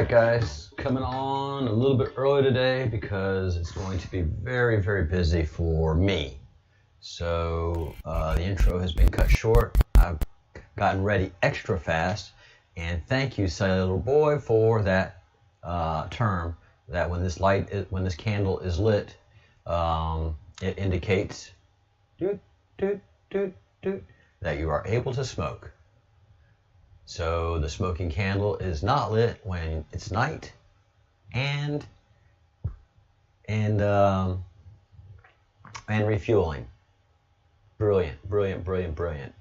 Alright guys, coming on a little bit early today because it's going to be very, very busy for me. So the intro has been cut short. I've gotten ready extra fast, and thank you, silly little boy, for that term that when this candle is lit, it indicates doot, doot, doot, doot, that you are able to smoke. So the smoking candle is not lit when it's night, and refueling. Brilliant, brilliant, brilliant, brilliant.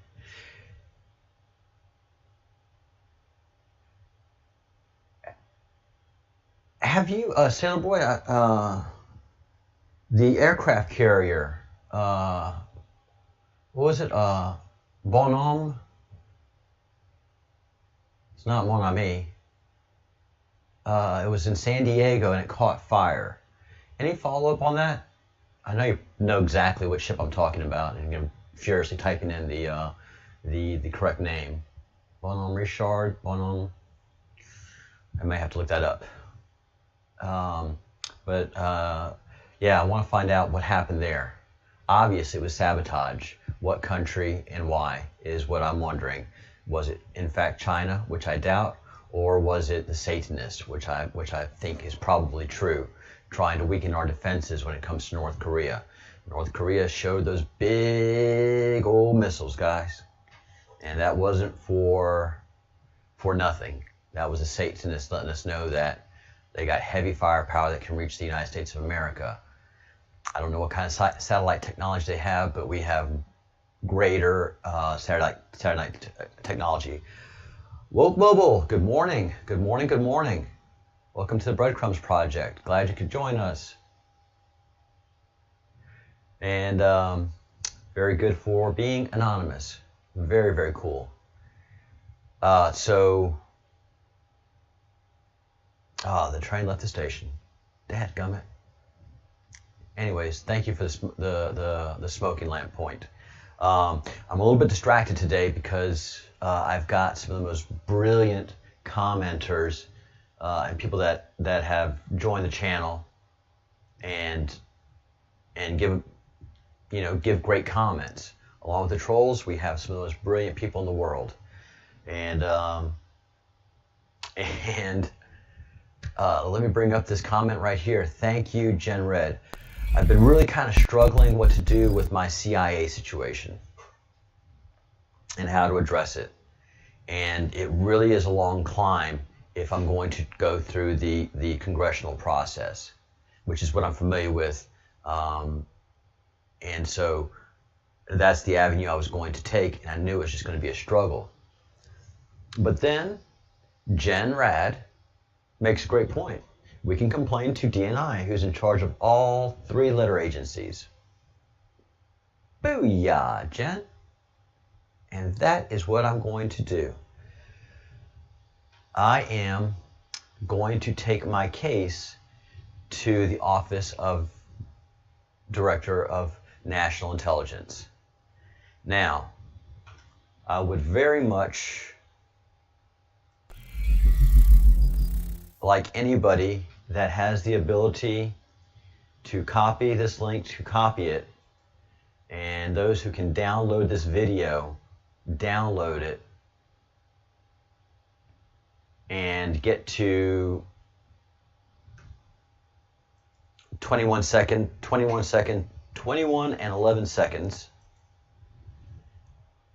Have you, Sailor Boy, the aircraft carrier, what was it, Bonhomme? It's not Mon Ami. It was in San Diego and it caught fire. Any follow-up on that? I know you know exactly what ship I'm talking about, and you're furiously typing in the correct name. Bonhomme Richard, Bonhomme. I may have to look that up. Yeah, I want to find out what happened there. Obviously, it was sabotage. What country and why is what I'm wondering. Was it in fact China, which I doubt, or was it the Satanists, which I think is probably true, trying to weaken our defenses when it comes to North Korea? North Korea showed those big old missiles, guys, and that wasn't for nothing. That was the Satanists letting us know that they got heavy firepower that can reach the United States of America. I don't know what kind of satellite technology they have, but we have greater satellite technology. Woke Mobile, good morning, good morning, good morning. Welcome to the Breadcrumbs Project. Glad you could join us. And very good for being anonymous. Very, very cool. The train left the station. Dadgummit. Anyways, thank you for the smoking lamp point. I'm a little bit distracted today because I've got some of the most brilliant commenters and people that have joined the channel and give great comments. Along with the trolls, we have some of the most brilliant people in the world, and let me bring up this comment right here. Thank you, Gen Red. I've been really kind of struggling what to do with my CIA situation and how to address it. And it really is a long climb if I'm going to go through the congressional process, which is what I'm familiar with. And so that's the avenue I was going to take, and I knew it was just going to be a struggle. But then Gen Rad makes a great point. We can complain to DNI, who's in charge of all 3 letter agencies. Booyah, Jen. And that is what I'm going to do. I am going to take my case to the Office of Director of National Intelligence. Now, I would very much like anybody that has the ability to copy this link, to copy it, and those who can download this video, download it, and get to 21 and 11 seconds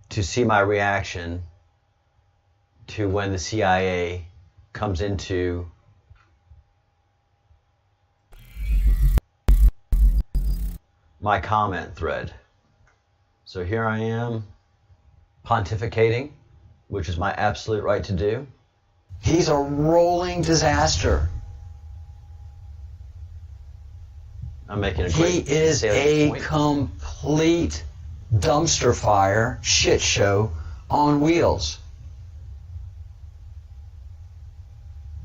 to see my reaction to when the CIA comes into my comment thread. So here I am pontificating, which is my absolute right to do. He's a rolling disaster. I'm making a great. He is a complete dumpster fire shit show on wheels.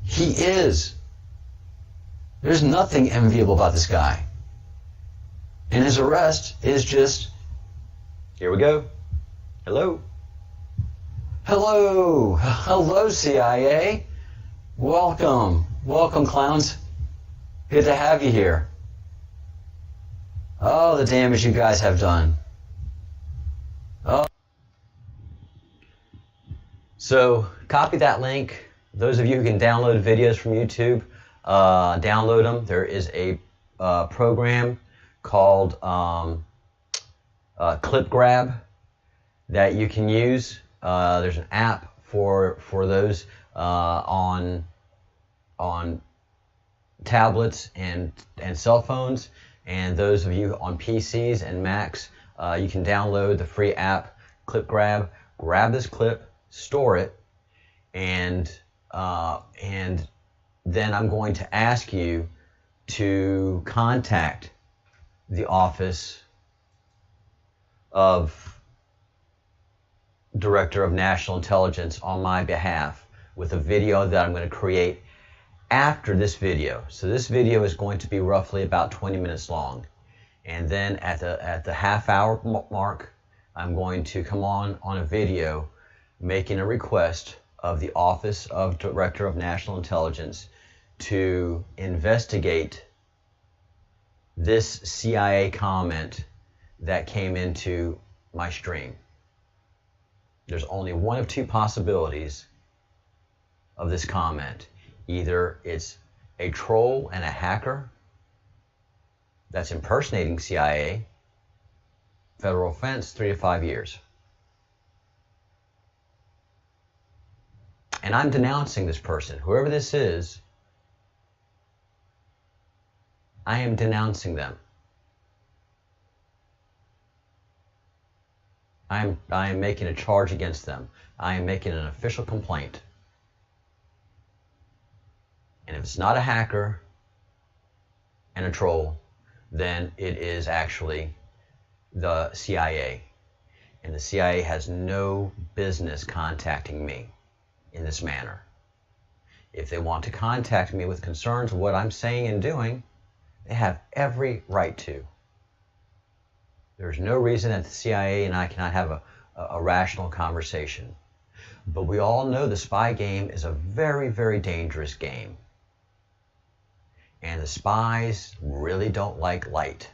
He is. There's nothing enviable about this guy. And his arrest is just, here we go. Hello. Hello. Hello, CIA. Welcome. Welcome, clowns. Good to have you here. Oh, the damage you guys have done. Oh. So, copy that link. Those of you who can download videos from YouTube, download them. There is a program called Clip Grab that you can use. There's an app for those on tablets and cell phones, and those of you on PCs and Macs, you can download the free app Clip Grab. Grab this clip, store it, and then I'm going to ask you to contact the Office of Director of National Intelligence on my behalf with a video that I'm going to create after this video. So this video is going to be roughly about 20 minutes long, and then at the half-hour mark, I'm going to come on a video making a request of the Office of Director of National Intelligence to investigate this CIA comment that came into my stream. There's only one of two possibilities of this comment. Either it's a troll and a hacker that's impersonating CIA, federal offense, 3 to 5 years. And I'm denouncing this person. Whoever this is, I am denouncing them. I am making a charge against them. I am making an official complaint. And if it's not a hacker and a troll, then it is actually the CIA. And the CIA has no business contacting me in this manner. If they want to contact me with concerns of what I'm saying and doing, they have every right to. There's no reason that the CIA and I cannot have a rational conversation. But we all know the spy game is a very, very dangerous game. And the spies really don't like light.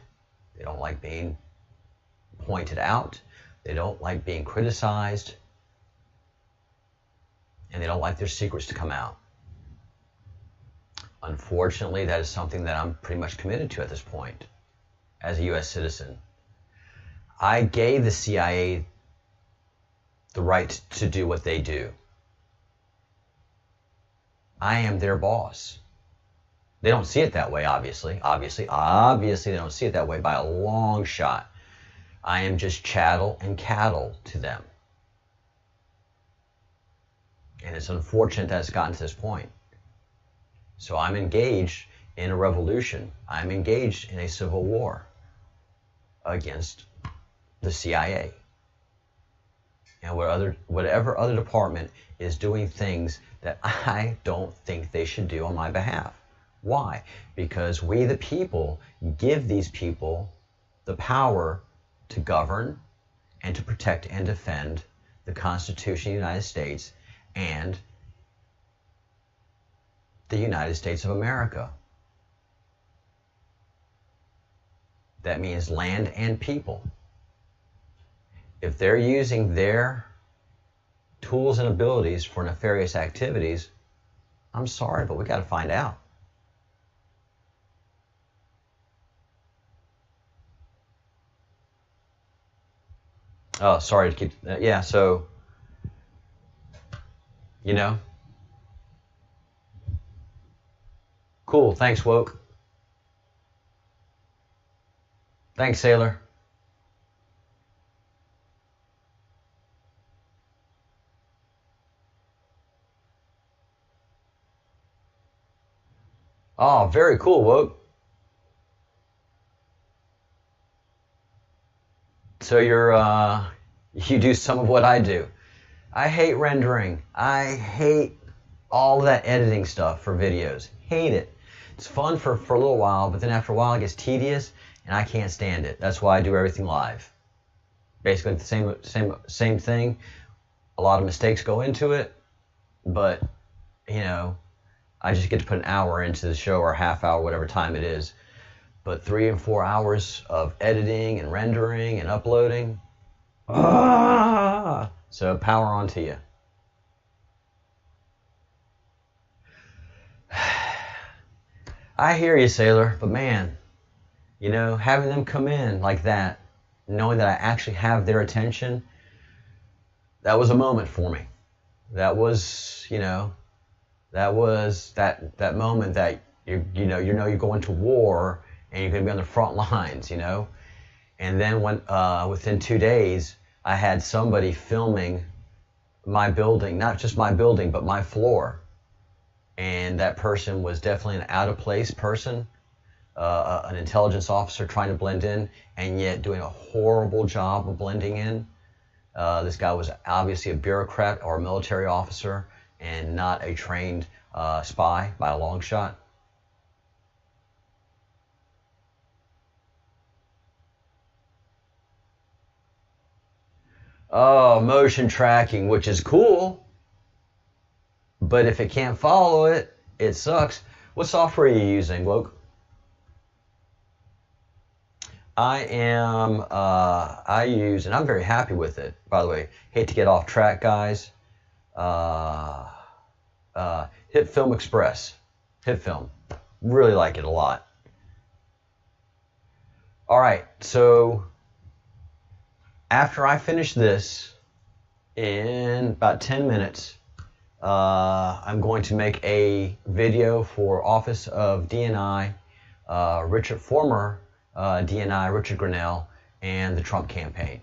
They don't like being pointed out. They don't like being criticized. And they don't like their secrets to come out. Unfortunately, that is something that I'm pretty much committed to at this point as a U.S. citizen. I gave the CIA the right to do what they do. I am their boss. They don't see it that way, obviously. Obviously, they don't see it that way by a long shot. I am just chattel and cattle to them. And it's unfortunate that it's gotten to this point. So I'm engaged in a revolution. I'm engaged in a civil war against the CIA. And whatever other department is doing things that I don't think they should do on my behalf. Why? Because we the people give these people the power to govern and to protect and defend the Constitution of the United States and the United States of America. That means land and people. If they're using their tools and abilities for nefarious activities, I'm sorry, but we got to find out. Oh, sorry to keep, yeah, so, you know. Cool, thanks, Woke. Thanks, Sailor. Oh, very cool, Woke. So you do some of what I do. I hate rendering. I hate all that editing stuff for videos. Hate it. It's fun for a little while, but then after a while it gets tedious and I can't stand it. That's why I do everything live. Basically the same thing. A lot of mistakes go into it, but you know, I just get to put an hour into the show, or a half hour, whatever time it is. But 3 and 4 hours of editing and rendering and uploading. So power on to you. I hear you, sailor, but man, you know, having them come in like that, knowing that I actually have their attention, that was a moment for me. That was, you know, that was that moment that you're going to war and you're going to be on the front lines, you know. And then within 2 days, I had somebody filming my building, not just my building, but my floor. And that person was definitely an out-of-place person, an intelligence officer trying to blend in, and yet doing a horrible job of blending in. This guy was obviously a bureaucrat or a military officer and not a trained spy by a long shot. Oh, motion tracking, which is cool, but if it can't follow it, it sucks. What software are you using, Woke? I use, and I'm very happy with it, by the way. Hate to get off track, guys. Hit Film Express. Hit Film. Really like it a lot. All right, so after I finish this, in about 10 minutes, I'm going to make a video for Office of DNI, former DNI Richard Grenell, and the Trump campaign.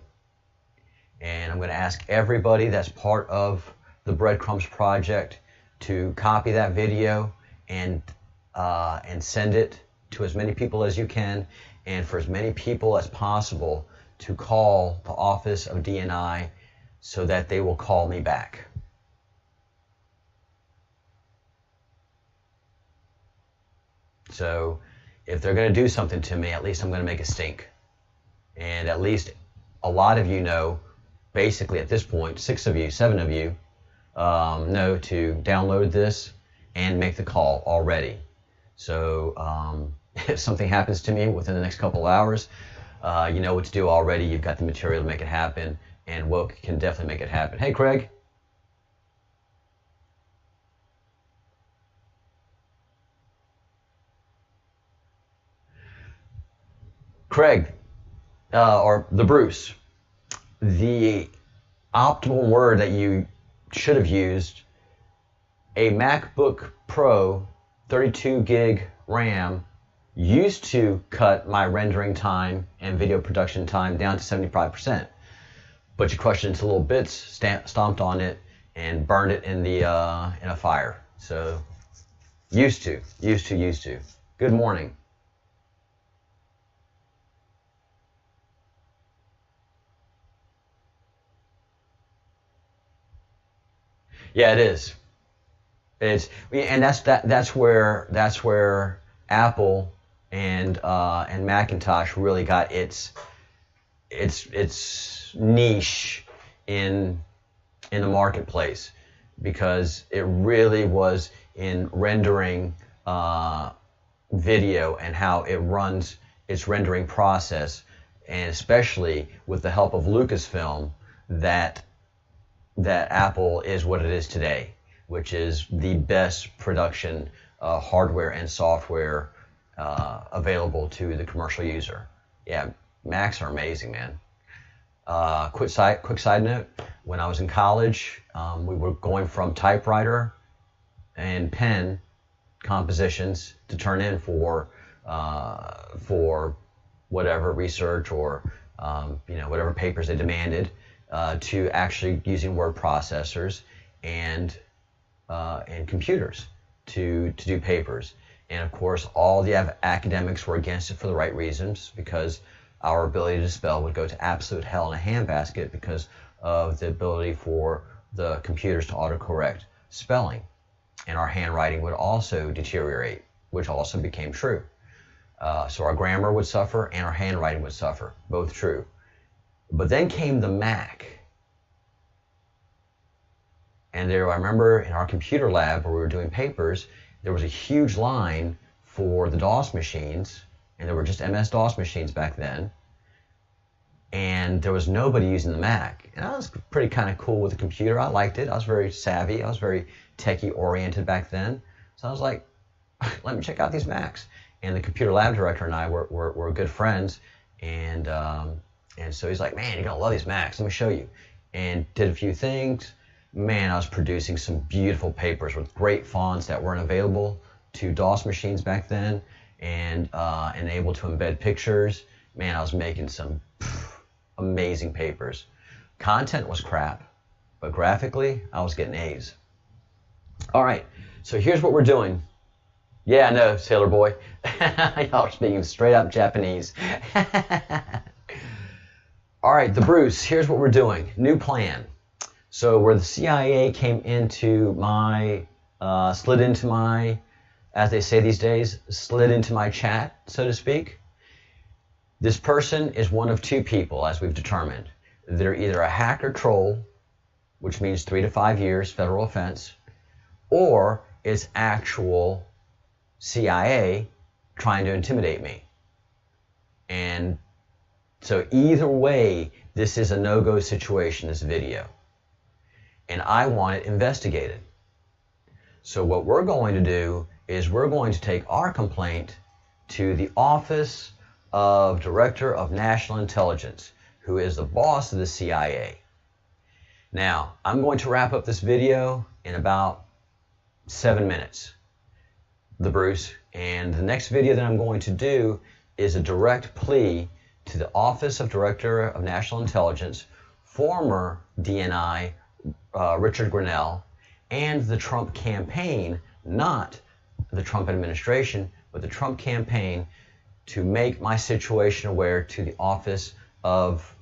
And I'm going to ask everybody that's part of the Breadcrumbs Project to copy that video and send it to as many people as you can, and for as many people as possible to call the Office of DNI so that they will call me back. So if they're going to do something to me, at least I'm going to make it stink. And at least a lot of you know, basically at this point, 6 of you, 7 of you, know to download this and make the call already. So if something happens to me within the next couple of hours, you know what to do already. You've got the material to make it happen, and Woke can definitely make it happen. Hey, Craig. Craig, or the Bruce, the optimal word that you should have used, a MacBook Pro 32 gig RAM used to cut my rendering time and video production time down to 75%, but you crushed it into little bits, stomped on it, and burned it in the in a fire. So used to. Good morning. Yeah, it is. And that's where Apple and Macintosh really got its niche in the marketplace, because it really was in rendering video and how it runs its rendering process, and especially with the help of Lucasfilm, that Apple is what it is today, which is the best production hardware and software available to the commercial user. Yeah, Macs are amazing, man. Quick side note, when I was in college, we were going from typewriter and pen compositions to turn in for whatever research or whatever papers they demanded, to actually using word processors and computers to do papers. And of course, all the academics were against it for the right reasons, because our ability to spell would go to absolute hell in a handbasket because of the ability for the computers to autocorrect spelling. And our handwriting would also deteriorate, which also became true. So our grammar would suffer and our handwriting would suffer, both true. But then came the Mac. And there, I remember in our computer lab where we were doing papers, there was a huge line for the DOS machines, and there were just MS-DOS machines back then, and there was nobody using the Mac. And I was pretty kind of cool with the computer. I liked it. I was very savvy. I was very techie oriented back then. So I was like, let me check out these Macs. And the computer lab director and I were good friends. And so he's like, man, you're going to love these Macs. Let me show you. And did a few things. Man, I was producing some beautiful papers with great fonts that weren't available to DOS machines back then, and able to embed pictures. Man, I was making some amazing papers. Content was crap, but graphically, I was getting A's. All right, so here's what we're doing. Yeah, I know, Sailor Boy. Y'all are speaking straight up Japanese. All right, the Bruce, here's what we're doing. New plan. So where the CIA came into my, slid into my, as they say these days, slid into my chat, so to speak. This person is one of two people, as we've determined. They're either a hacker troll, which means 3 to 5 years, federal offense, or it's actual CIA trying to intimidate me. And so either way, this is a no-go situation, this video. And I want it investigated. So what we're going to do is we're going to take our complaint to the Office of Director of National Intelligence, who is the boss of the CIA. Now, I'm going to wrap up this video in about 7 minutes, the Bruce, and the next video that I'm going to do is a direct plea to the Office of Director of National Intelligence, former DNI Richard Grenell, and the Trump campaign, not the Trump administration, but the Trump campaign, to make my situation aware to the Office of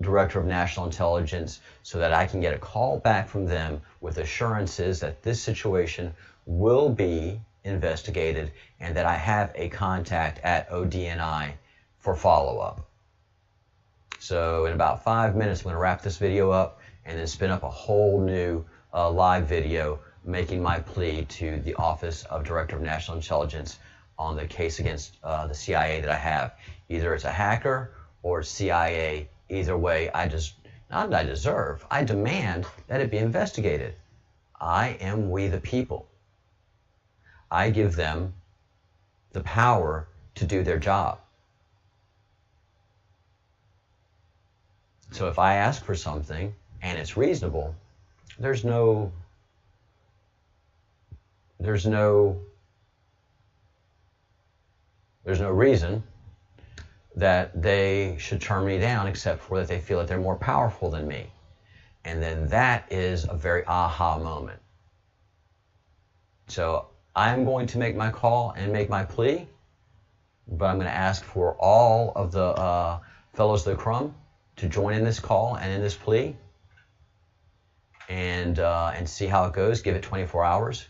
Director of National Intelligence so that I can get a call back from them with assurances that this situation will be investigated and that I have a contact at ODNI for follow-up. So in about 5 minutes, I'm going to wrap this video up and then spin up a whole new live video making my plea to the Office of Director of National Intelligence on the case against the CIA that I have. Either it's a hacker or CIA. Either way, I demand that it be investigated. I am we the people. I give them the power to do their job. So if I ask for something and it's reasonable, there's no reason that they should turn me down except for that they feel that they're more powerful than me. And then that is a very aha moment. So I'm going to make my call and make my plea, but I'm going to ask for all of the fellows of the Crumb to join in this call and in this plea, and see how it goes. Give it 24 hours.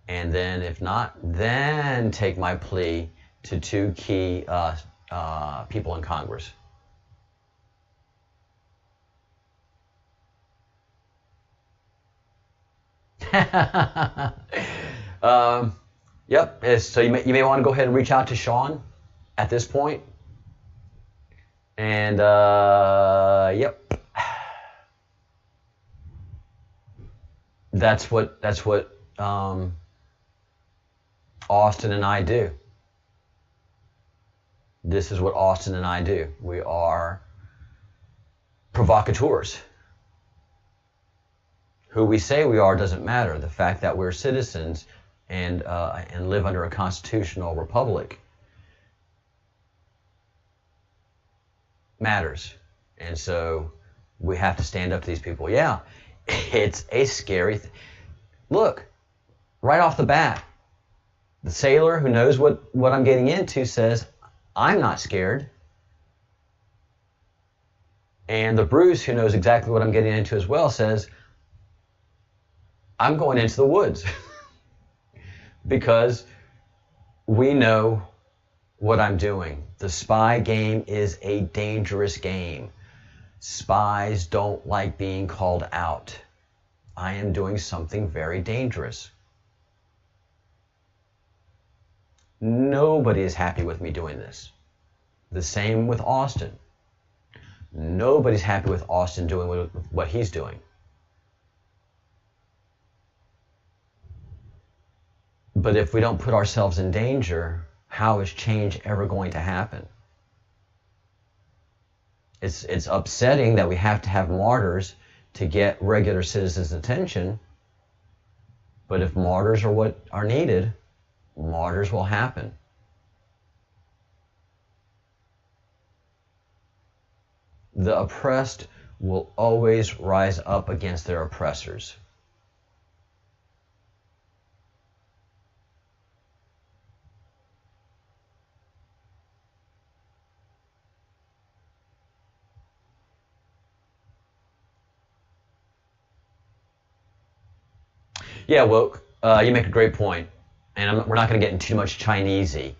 And then if not, then take my plea to two key people in Congress. Yep. So you may want to go ahead and reach out to Sean at this point. And yep. That's what Austin and I do. This is what Austin and I do. We are provocateurs. Who we say we are doesn't matter. The fact that we're citizens and live under a constitutional republic matters. And so we have to stand up to these people. Yeah, it's a scary thing. Look, right off the bat, the sailor who knows what I'm getting into says, I'm not scared. And the Bruce, who knows exactly what I'm getting into as well, says, I'm going into the woods. Because we know what I'm doing. The spy game is a dangerous game. Spies don't like being called out. I am doing something very dangerous. Nobody is happy with me doing this. The same with Austin. Nobody's happy with Austin doing what he's doing. But if we don't put ourselves in danger, how is change ever going to happen? It's upsetting that we have to have martyrs to get regular citizens' attention. But if martyrs are what are needed, martyrs will happen. The oppressed will always rise up against their oppressors. Yeah, woke. You make a great point, and we're not going to get into too much Chinesey.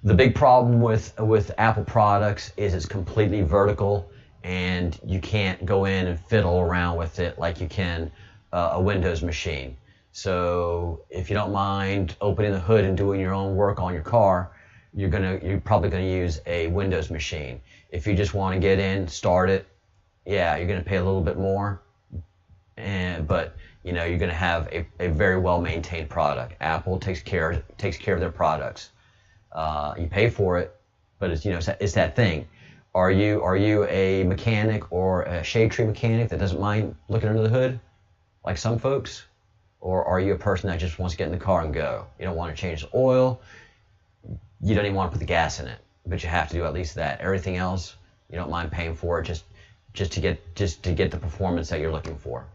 The big problem with Apple products is it's completely vertical, and you can't go in and fiddle around with it like you can a Windows machine. So if you don't mind opening the hood and doing your own work on your car, you're probably gonna use a Windows machine. If you just want to get in, start it, yeah, you're gonna pay a little bit more, but you know, you're going to have a very well-maintained product. Apple takes care of their products. You pay for it, but it's that thing. Are you a mechanic or a shade tree mechanic that doesn't mind looking under the hood, like some folks? Or are you a person that just wants to get in the car and go? You don't want to change the oil. You don't even want to put the gas in it, but you have to do at least that. Everything else, you don't mind paying for it just to get the performance that you're looking for.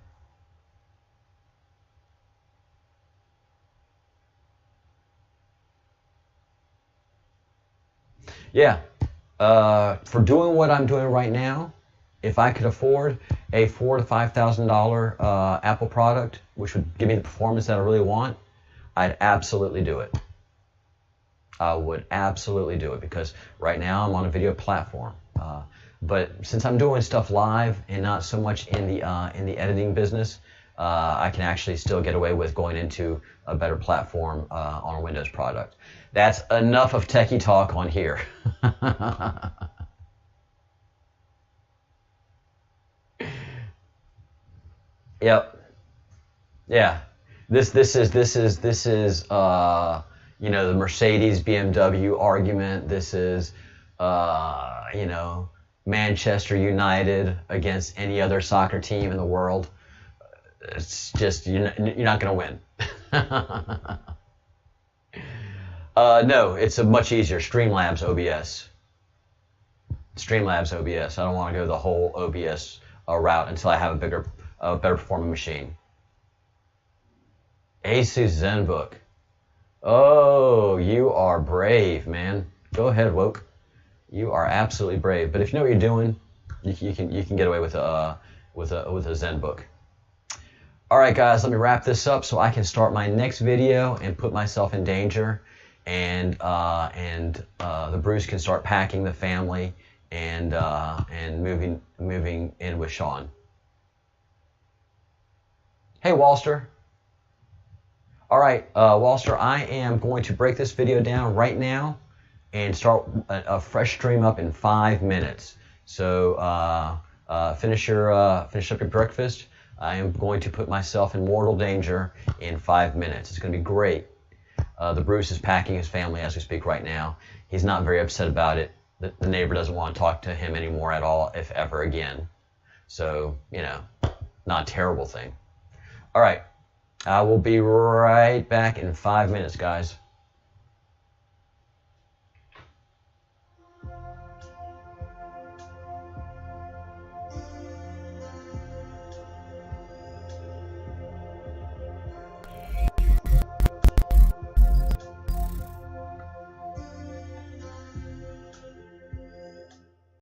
Yeah, for doing what I'm doing right now, if I could afford a $4,000 to $5,000 Apple product, which would give me the performance that I really want, I'd absolutely do it. I would absolutely do it because right now I'm on a video platform. But since I'm doing stuff live and not so much in the editing business, I can actually still get away with going into a better platform on a Windows product. That's enough of techie talk on here. Yep. Yeah. This is the Mercedes BMW argument. This is Manchester United against any other soccer team in the world. It's just you're not going to win. No, it's a much easier. Streamlabs OBS. Streamlabs OBS. I don't want to go the whole OBS route until I have a better performing machine. Asus ZenBook. Oh, you are brave, man. Go ahead, woke. You are absolutely brave. But if you know what you're doing, you can get away with a ZenBook. All right, guys, let me wrap this up so I can start my next video and put myself in danger, and the Bruce can start packing the family and moving in with Sean. Hey, Walster. All right, Walster, I am going to break this video down right now and start a fresh stream up in 5 minutes. So finish up your breakfast. I am going to put myself in mortal danger in 5 minutes. It's going to be great. The Bruce is packing his family as we speak right now. He's not very upset about it. The neighbor doesn't want to talk to him anymore at all, if ever again. So, not a terrible thing. All right. I will be right back in 5 minutes, guys.